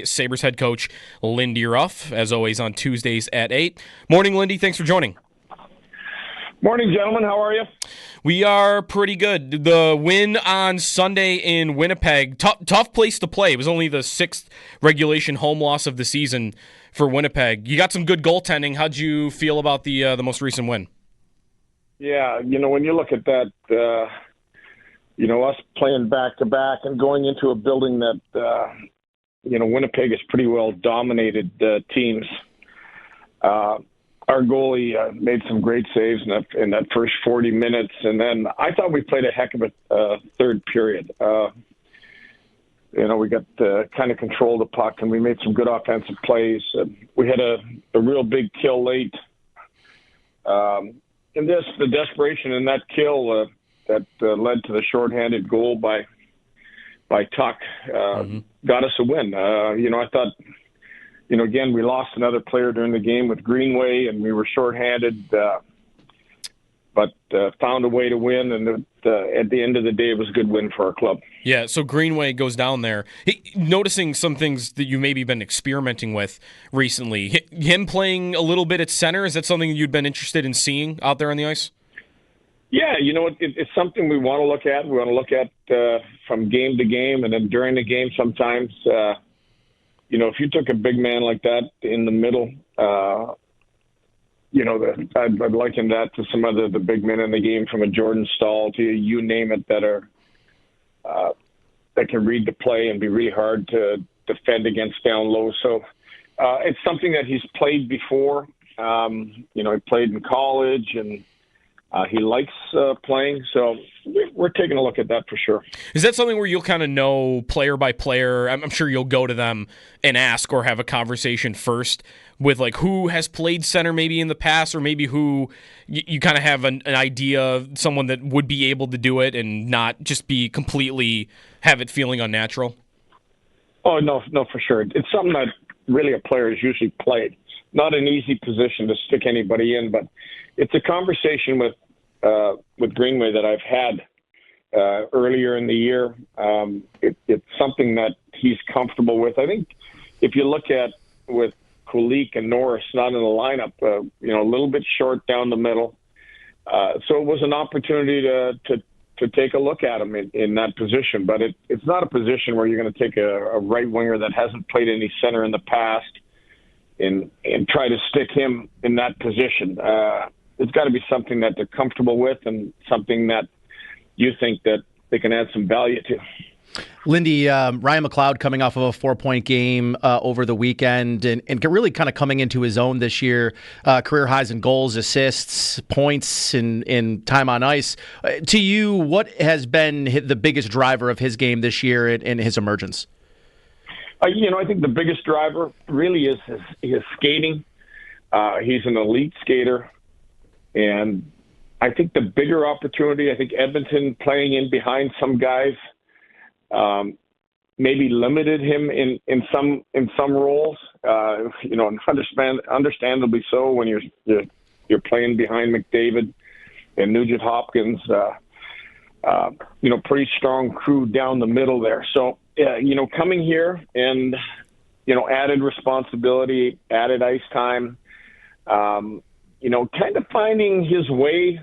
Sabres head coach Lindy Ruff, as always on Tuesdays at 8. Morning, Lindy. Thanks for joining. Morning, gentlemen. How are you? We are pretty good. The win on Sunday in Winnipeg, tough place to play. It was only the 6th regulation home loss of the season for Winnipeg. You got some good goaltending. How'd you feel about the most recent win? Yeah, when you look at that, us playing back-to-back and going into a building that, Winnipeg has pretty well dominated teams. Our goalie made some great saves in that first 40 minutes, and then I thought we played a heck of a third period. We got kind of control the puck, and we made some good offensive plays. We had a real big kill late. The desperation in that kill that led to the shorthanded goal by Tuck got us a win. I thought, again, we lost another player during the game with Greenway, and we were shorthanded, but found a way to win, and at the end of the day, it was a good win for our club. Yeah, so Greenway goes down there. Noticing some things that you maybe been experimenting with recently. Him playing a little bit at center, is that something you'd been interested in seeing out there on the ice? Yeah, it's something we want to look at. We want to look at from game to game, and then during the game sometimes, if you took a big man like that in the middle, I'd liken that to some of the big men in the game, from a Jordan Staal to you name it, that can read the play and be really hard to defend against down low. So it's something that he's played before. He played in college, and he likes playing. So we're taking a look at that for sure. Is that something where you'll kind of know player by player? I'm sure you'll go to them and ask or have a conversation first with who has played center maybe in the past, or maybe who you kind of have an idea of someone that would be able to do it and not just be completely have it feeling unnatural? Oh, no, for sure. It's something that really a player has usually played. Not an easy position to stick anybody in, but it's a conversation with Greenway that I've had earlier in the year. It's something that he's comfortable with. I think if you look at with Kulik and Norris not in the lineup, a little bit short down the middle. So it was an opportunity to take a look at him in that position. But it's not a position where you're going to take a right winger that hasn't played any center in the past and try to stick him in that position. It's got to be something that they're comfortable with and something that you think that they can add some value to. Lindy, Ryan McLeod coming off of a 4-point game over the weekend and really kind of coming into his own this year. Career highs in goals, assists, points, in time on ice. To you, what has been the biggest driver of his game this year and his emergence? I think the biggest driver really is his skating. He's an elite skater. And I think the bigger opportunity, I think Edmonton playing in behind some guys maybe limited him in some roles. Understandably so when you're playing behind McDavid and Nugent Hopkins. Pretty strong crew down the middle there. So coming here and added responsibility, added ice time. Kind of finding his way,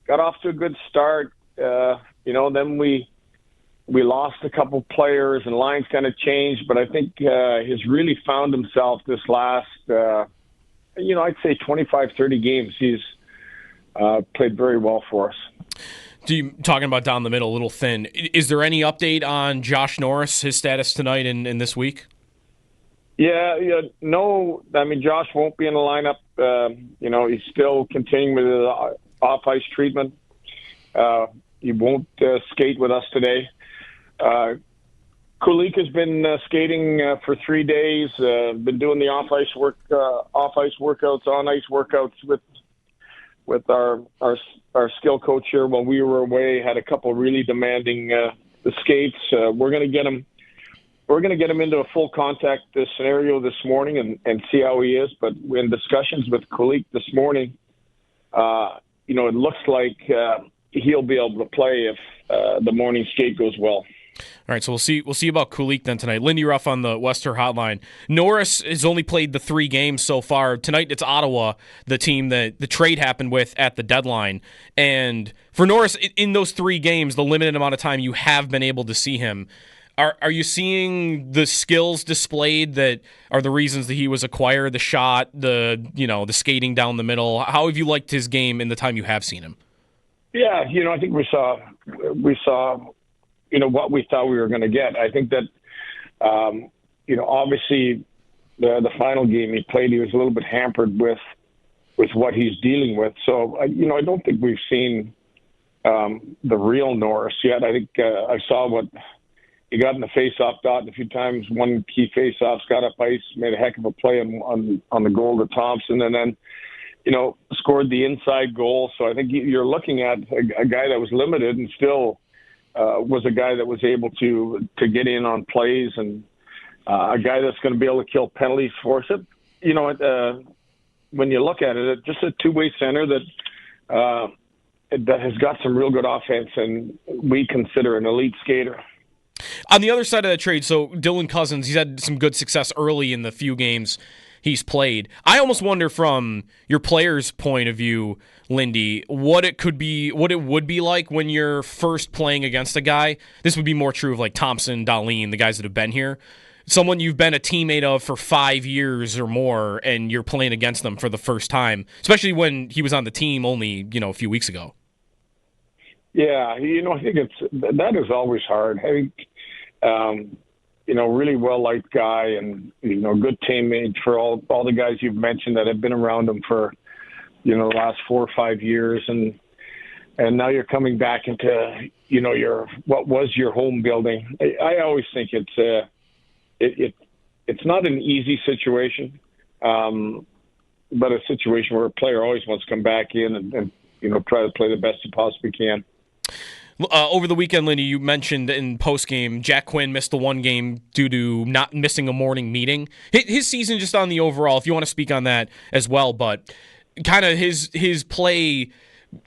got off to a good start. Then we lost a couple players and lines kind of changed, but I think he's really found himself this last, I'd say 25, 30 games. He's played very well for us. Talking about down the middle, a little thin. Is there any update on Josh Norris, his status tonight and this week? Yeah, no. I mean, Josh won't be in the lineup. He's still continuing with the off-ice treatment. He won't skate with us today. Kulik has been skating for 3 days. Been doing the off-ice workouts, on-ice workouts with our skill coach here while we were away. Had a couple really demanding the skates. We're going to get him. We're going to get him into a full contact scenario this morning and see how he is. But in discussions with Kulik this morning, it looks like he'll be able to play if the morning skate goes well. All right, so we'll see about Kulich then tonight. Lindy Ruff on the Western Hotline. Norris has only played the 3 games so far. Tonight it's Ottawa, the team that the trade happened with at the deadline. And for Norris, in those 3 games, the limited amount of time you have been able to see him, are you seeing the skills displayed that are the reasons that he was acquired? The shot, the skating down the middle. How have you liked his game in the time you have seen him? Yeah, I think we saw what we thought we were going to get. I think that, obviously the final game he played, he was a little bit hampered with what he's dealing with. So, I don't think we've seen the real Norris yet. I think I saw what he got in the face-off dot a few times. One key face-offs, got up ice, made a heck of a play on the goal to Thompson, and then, scored the inside goal. So I think you're looking at a guy that was limited and still was a guy that was able to get in on plays, and a guy that's going to be able to kill penalties for us. When you look at it, just a two-way center that has got some real good offense, and we consider an elite skater. On the other side of that trade, so Dylan Cozens, he's had some good success early in the few games he's played. I almost wonder from your player's point of view, Lindy, what it would be like when you're first playing against a guy. This would be more true of like Thompson, Dahlin, the guys that have been here. Someone you've been a teammate of for 5 years or more, and you're playing against them for the first time, especially when he was on the team only, a few weeks ago. Yeah, I think that is always hard. I think, really well-liked guy and, good teammate for all the guys you've mentioned that have been around him for, the last 4 or 5 years. And now you're coming back into, what was your home building. I always think it's not an easy situation, but a situation where a player always wants to come back in and try to play the best he possibly can. Over the weekend, Lindy, you mentioned in postgame, Jack Quinn missed the 1 game due to not missing a morning meeting. His season, just on the overall, if you want to speak on that as well, but kind of his play,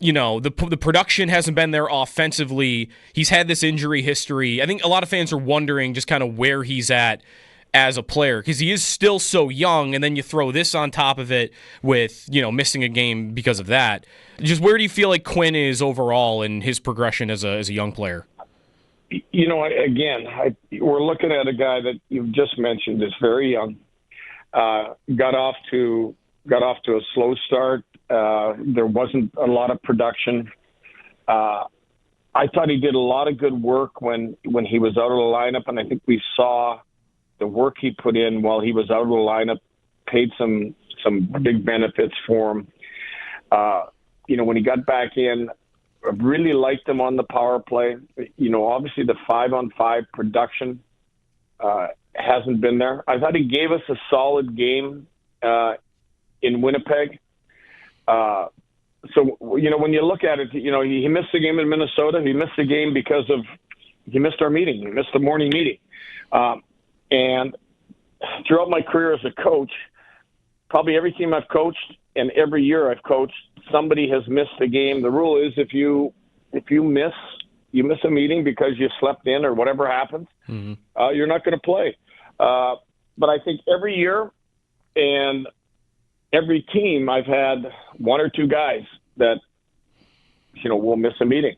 the production hasn't been there offensively. He's had this injury history. I think a lot of fans are wondering just kind of where he's at as a player, because he is still so young, and then you throw this on top of it with, missing a game because of that. Just where do you feel like Quinn is overall in his progression as a young player? We're looking at a guy that you've just mentioned is very young. Got off to a slow start. There wasn't a lot of production. I thought he did a lot of good work when he was out of the lineup, and I think we saw the work he put in while he was out of the lineup paid some big benefits for him. When he got back in, I really liked him on the power play. Obviously the 5-on-5 production hasn't been there. I thought he gave us a solid game in Winnipeg. So when you look at it, he missed the game in Minnesota. He missed the game because he missed our meeting. He missed the morning meeting. And throughout my career as a coach, probably every team I've coached and every year I've coached, somebody has missed a game. The rule is if you miss a meeting because you slept in or whatever happens, you're not going to play. But I think every year and every team I've had 1 or 2 guys that, will miss a meeting.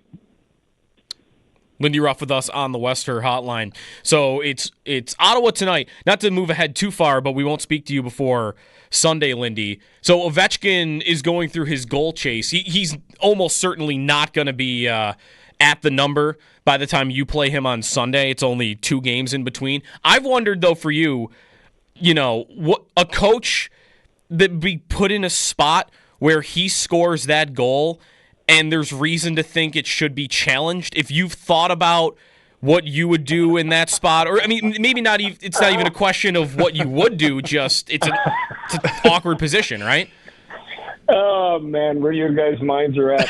Lindy Ruff with us on the Western Hotline. So it's Ottawa tonight. Not to move ahead too far, but we won't speak to you before Sunday, Lindy. So Ovechkin is going through his goal chase. He's almost certainly not going to be at the number by the time you play him on Sunday. It's only 2 games in between. I've wondered, though, for you, what a coach that be put in a spot where he scores that goal and there's reason to think it should be challenged. If you've thought about what you would do in that spot, or maybe not even, it's not even a question of what you would do, just it's an awkward position, right? Oh man, where your guys' minds are at.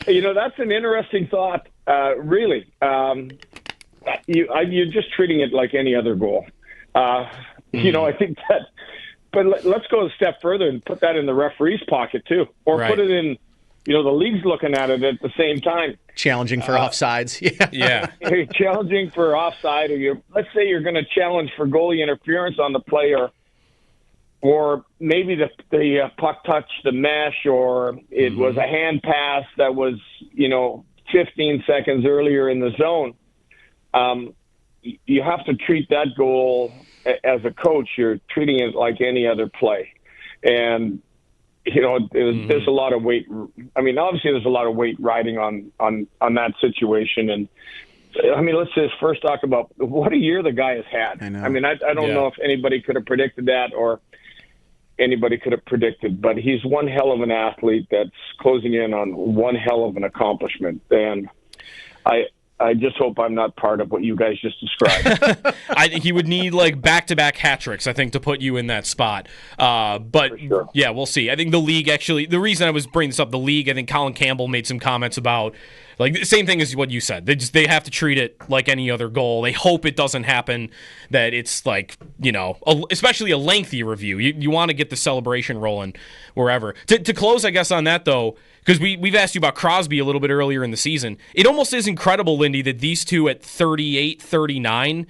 That's an interesting thought, really. You're just treating it like any other goal. I think that. But let's go a step further and put that in the referee's pocket too, or right. Put it in the league's looking at it at the same time. Challenging for offsides. Yeah. Challenging for offside, or let's say you're going to challenge for goalie interference on the player, or maybe the puck touched the mesh, or it was a hand pass that was, 15 seconds earlier in the zone. You have to treat that goal as a coach. You're treating it like any other play. And, there's a lot of weight. I mean, obviously there's a lot of weight riding on that situation. And, let's just first talk about what a year the guy has had. I know. I don't know if anybody could have predicted that, or anybody could have predicted, but he's one hell of an athlete that's closing in on one hell of an accomplishment. And I just hope I'm not part of what you guys just described. I think he would need back-to-back hat tricks, I think, to put you in that spot. But sure. Yeah, we'll see. I think the league actually, the reason I was bringing this up, the league, I think Colin Campbell made some comments about the same thing as what you said. They have to treat it like any other goal. They hope it doesn't happen, that it's especially a lengthy review. You want to get the celebration rolling wherever. To close, I guess, on that, though, because we've asked you about Crosby a little bit earlier in the season. It almost is incredible, Lindy, that these two at 38, 39,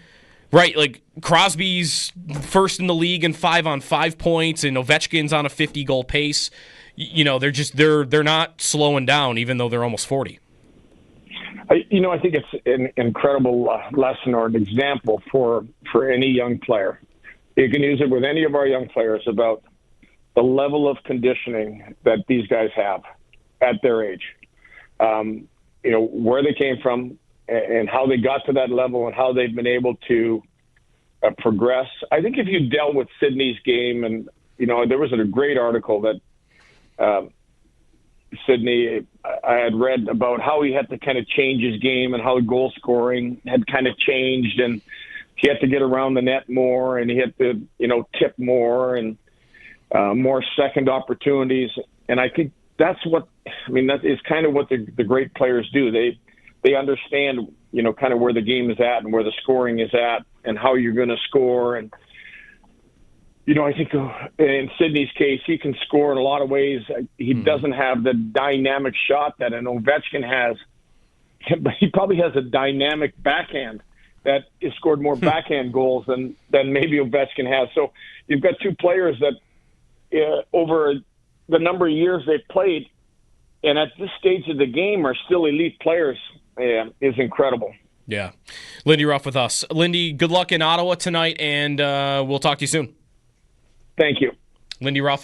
right? Crosby's first in the league in 5-on-5 points, and Ovechkin's on a 50-goal pace. They're not slowing down, even though they're almost 40. I think it's an incredible lesson or an example for any young player. You can use it with any of our young players about the level of conditioning that these guys have at their age. Where they came from and how they got to that level and how they've been able to progress. I think if you dealt with Sydney's game, and, there was a great article that Sydney, I had read about how he had to kind of change his game and how goal scoring had kind of changed, and he had to get around the net more, and he had to, tip more and more second opportunities. And I think that is kind of what the great players do. They understand, kind of where the game is at and where the scoring is at and how you're going to score. And, I think in Sydney's case, he can score in a lot of ways. He doesn't have the dynamic shot that an Ovechkin has, but he probably has a dynamic backhand that has scored more backhand goals than maybe Ovechkin has. So you've got two players that over the number of years they've played, and at this stage of the game are still elite players, is incredible. Yeah. Lindy Ruff with us. Lindy, good luck in Ottawa tonight, and we'll talk to you soon. Thank you. Lindy Ruff.